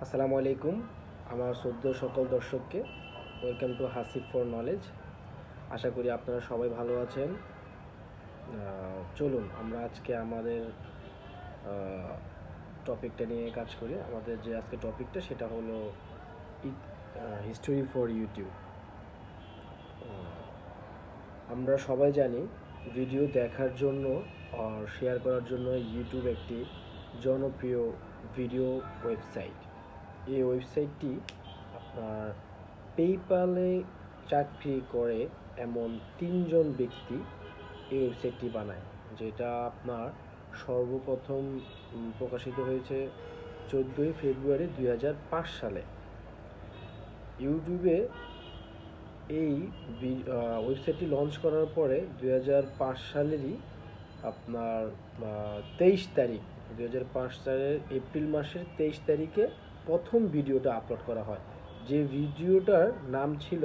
আসসালামু আলাইকুম আমার সদ্য সকল দর্শককে welcome to Hasib for knowledge. আশা করি আপনারা সবাই ভালো আছেন। চলুন আমরা আজকে আমাদের টপিকটা নিয়ে কাজ করি। আমাদের যে আজকে টপিকটা সেটা হলো হিস্টোরি ফর ইউটিউব। আমরা সবাই জানি ভিডিও দেখার জন্য আর শেয়ার করার জন্য ইউটিউব একটি জনপ্রিয় ভিডিও ওয়েবসাইট। এই ওয়েবসাইটটি আপনার পেপ্যালে চাকরি করে এমন তিনজন ব্যক্তি এই ওয়েবসাইটটি বানায়, যেটা আপনার সর্বপ্রথম প্রকাশিত হয়েছে 14 ফেব্রুয়ারি 2005 সালে। ইউটিউবে এই ওয়েবসাইটটি লঞ্চ করার পরে 2005 সালেরই আপনার 23 তারিখ, 2005 সালের এপ্রিল মাসের 23 তারিখে প্রথম ভিডিওটা আপলোড করা হয়। যে ভিডিওটার নাম ছিল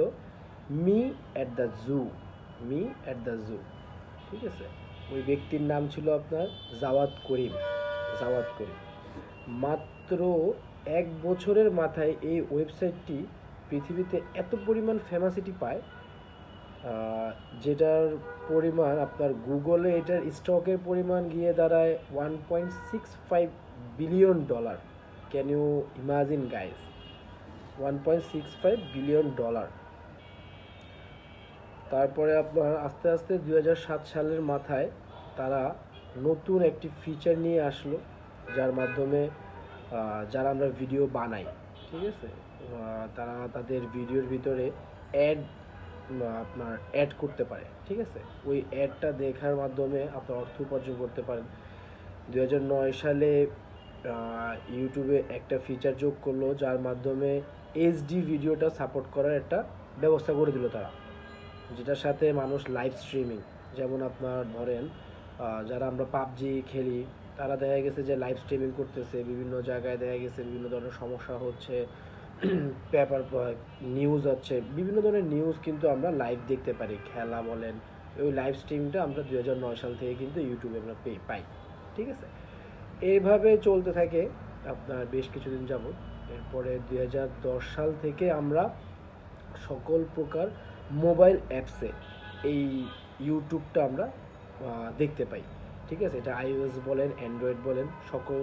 me at the zoo. Me at the zoo, ঠিক আছে। ওই ব্যক্তির নাম ছিল আপনার জাওয়াদ করিম। জাওয়াদ করিম মাত্র 1 বছরের মাথায় এই ওয়েবসাইটটি পৃথিবীতে এত পরিমাণ ফেমাসিটি পায়, যেটার পরিমাণ আপনার গুগলে এটার স্টকের পরিমাণ গিয়ে দাঁড়ায় $1.65 billion. Can you imagine guys, $1.65 billion. তারপরে আপনার আস্তে আস্তে 2007 সালের মাথায় তারা নতুন একটি ফিচার নিয়ে আসলো, যার মাধ্যমে যারা আমরা ভিডিও বানাই, ঠিক আছে, তারা তাদের ভিডিওর ভিতরে অ্যাড আপনার অ্যাড করতে পারে, ঠিক আছে। ওই অ্যাডটা দেখার মাধ্যমে আপনার অর্থ উপার্জন করতে পারেন। 2009 সালে ইউটিউবে একটা ফিচার যোগ করলো, যার মাধ্যমে এইচডি ভিডিওটা সাপোর্ট করার একটা ব্যবস্থা করে দিল তারা, যেটার সাথে মানুষ লাইভ স্ট্রিমিং, যেমন আপনার ধরেন যারা আমরা পাবজি খেলি, তারা দেখা গেছে যে লাইভ স্ট্রিমিং করতেছে বিভিন্ন জায়গায়, দেখা গেছে বিভিন্ন ধরনের সমস্যা হচ্ছে, পেপার নিউজ হচ্ছে, বিভিন্ন ধরনের নিউজ কিন্তু আমরা লাইভ দেখতে পারি, খেলা বলেন। ওই লাইভ স্ট্রিমটা আমরা 2009 সাল থেকে কিন্তু ইউটিউবে আমরা পাই, ঠিক আছে। এইভাবে চলতে থাকে আপনার বেশ কিছুদিন যাবত। এরপরে 2010 সাল থেকে আমরা সকল প্রকার মোবাইল অ্যাপসে এই ইউটিউবটা আমরা দেখতে পাই, ঠিক আছে। এটা আইওএস বলেন, অ্যান্ড্রয়েড বলেন, সকল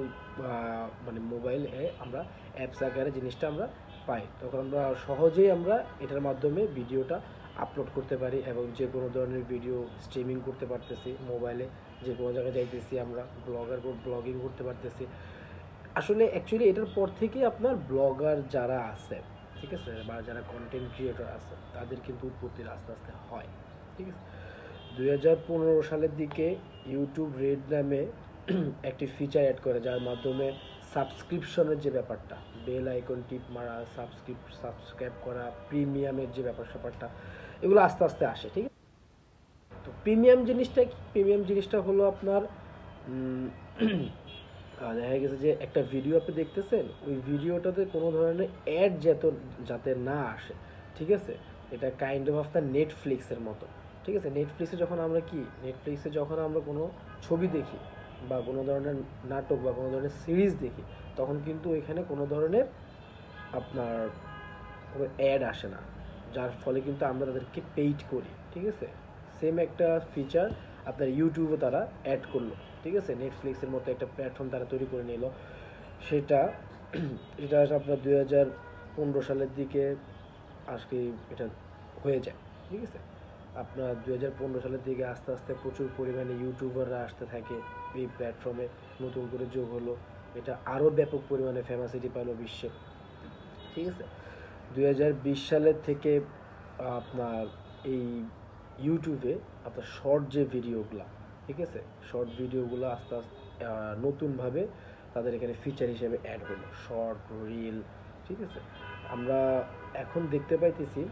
মানে মোবাইলে আমরা অ্যাপস আকারে জিনিসটা আমরা পাই। তখন আমরা সহজেই আমরা এটার মাধ্যমে ভিডিওটা আপলোড করতে পারি এবং যে কোনো ধরনের ভিডিও স্ট্রিমিং করতে পারতেছি মোবাইলে, যে কোনো জায়গায় যাইতেছি আমরা ব্লগিং করতে পারতেছি। আসলে অ্যাকচুয়ালি এটার পর থেকেই আপনার ব্লগার যারা আছে, ঠিক আছে, বা যারা কন্টেন্ট ক্রিয়েটর আছে, তাদের কিন্তু উৎপত্তি আস্তে আস্তে হয়, ঠিক আছে। 2015 সালের দিকে ইউটিউব রেড নামে একটি ফিচার অ্যাড করে, যার মাধ্যমে সাবস্ক্রিপশনের যে ব্যাপারটা, বেল আইকন টিপ মারা, সাবস্ক্রাইব করা, প্রিমিয়ামের যে ব্যাপারটা, এগুলো আস্তে আস্তে আসে, ঠিক আছে। তো প্রিমিয়াম জিনিসটা কি? প্রিমিয়াম জিনিসটা হলো আপনার দেখা গেছে যে একটা ভিডিও আপনি দেখতেছেন, ওই ভিডিওটাতে কোনো ধরনের অ্যাড যাতে না আসে, ঠিক আছে। এটা কাইন্ড অফ আপনার নেটফ্লিক্সের মতো, ঠিক আছে। নেটফ্লিক্সে যখন আমরা কোনো ছবি দেখি বা কোনো ধরনের নাটক বা কোনো ধরনের সিরিজ দেখি, তখন কিন্তু এখানে কোনো ধরনের আপনার কোনো অ্যাড আসে না, যার ফলে কিন্তু আমরা তাদেরকে পেইড করি, ঠিক আছে। সেম একটা ফিচার আপনার ইউটিউবে তারা অ্যাড করলো, ঠিক আছে। নেটফ্লিক্সের মতো একটা প্ল্যাটফর্ম তারা তৈরি করে নিল। সেটা এটা আপনার 2015 সালের দিকে আজকে এটা হয়ে যায়, ঠিক আছে। আপনার 2015 সালের দিকে আস্তে আস্তে প্রচুর পরিমাণে ইউটিউবাররা আসতে থাকে এই প্ল্যাটফর্মে, নতুন করে যোগ হলো, এটা আরও ব্যাপক পরিমাণে ফেমাসিটি পেলো বিশ্বে, ঠিক আছে। 2020 সালের থেকে আপনার এই ইউটিউবে আপনার শর্ট যে ভিডিওগুলো, ঠিক আছে, শর্ট ভিডিওগুলো আস্তে আস্তে নতুনভাবে তাদের এখানে ফিচার হিসেবে অ্যাড হলো, শর্ট রিল, ঠিক আছে। আমরা এখন দেখতে পাইতেছি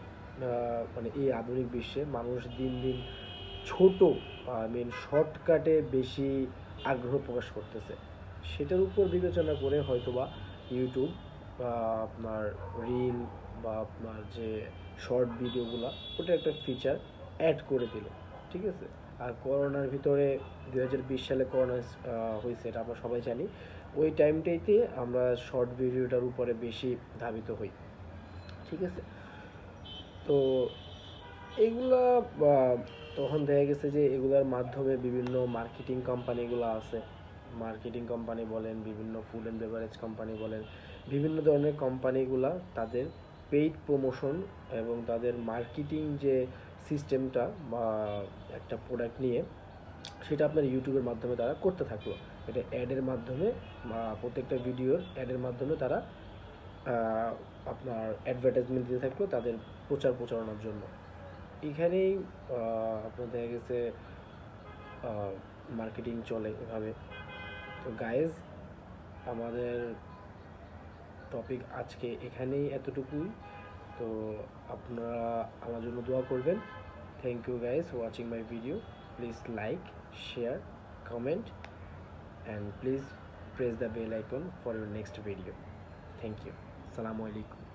মানে এই আধুনিক বিশ্বে মানুষ দিন দিন ছোট শর্টকাটে বেশি আগ্রহ প্রকাশ করতেছে। সেটার উপর বিবেচনা করে হয়তোবা ইউটিউব আপনার রিল বা আপনার যে শর্ট ভিডিওগুলো, ওটা একটা ফিচার অ্যাড করে দিল, ঠিক আছে। আর করোনার ভিতরে 2020 সালে করোনা হয়েছে, এটা আমরা সবাই জানি। ওই টাইমটাইতে আমরা শর্ট ভিডিওটার উপরে বেশি ধাবিত হই, ঠিক আছে। তো এগুলা তখন দেখা গেছে যে এগুলার মাধ্যমে বিভিন্ন মার্কেটিং কোম্পানিগুলো আছে, মার্কেটিং কোম্পানি বলেন, বিভিন্ন ফুড অ্যান্ড বেভারেজ কোম্পানি বলেন, বিভিন্ন ধরনের কোম্পানিগুলা তাদের পেইড প্রমোশন এবং তাদের মার্কেটিং যে সিস্টেমটা বা একটা প্রোডাক্ট নিয়ে সেটা আপনার ইউটিউবের মাধ্যমে তারা করতে থাকলো। এটা অ্যাডের মাধ্যমে বা প্রত্যেকটা ভিডিওর অ্যাডের মাধ্যমে তারা আপনার অ্যাডভার্টাইজমেন্ট দিতে থাকলো তাদের প্রচারণার জন্য। এখানেই আপনার দেখা গেছে মার্কেটিং চলে এভাবে। তো গাইজ, আমাদের টপিক আজকে এখানেই এতটুকুই। তো আপনারা আমার জন্য দোয়া করবেন। Thank you guys watching my video. Please like, share, comment and please press the bell icon for your next video. Thank you. Assalamu alaikum.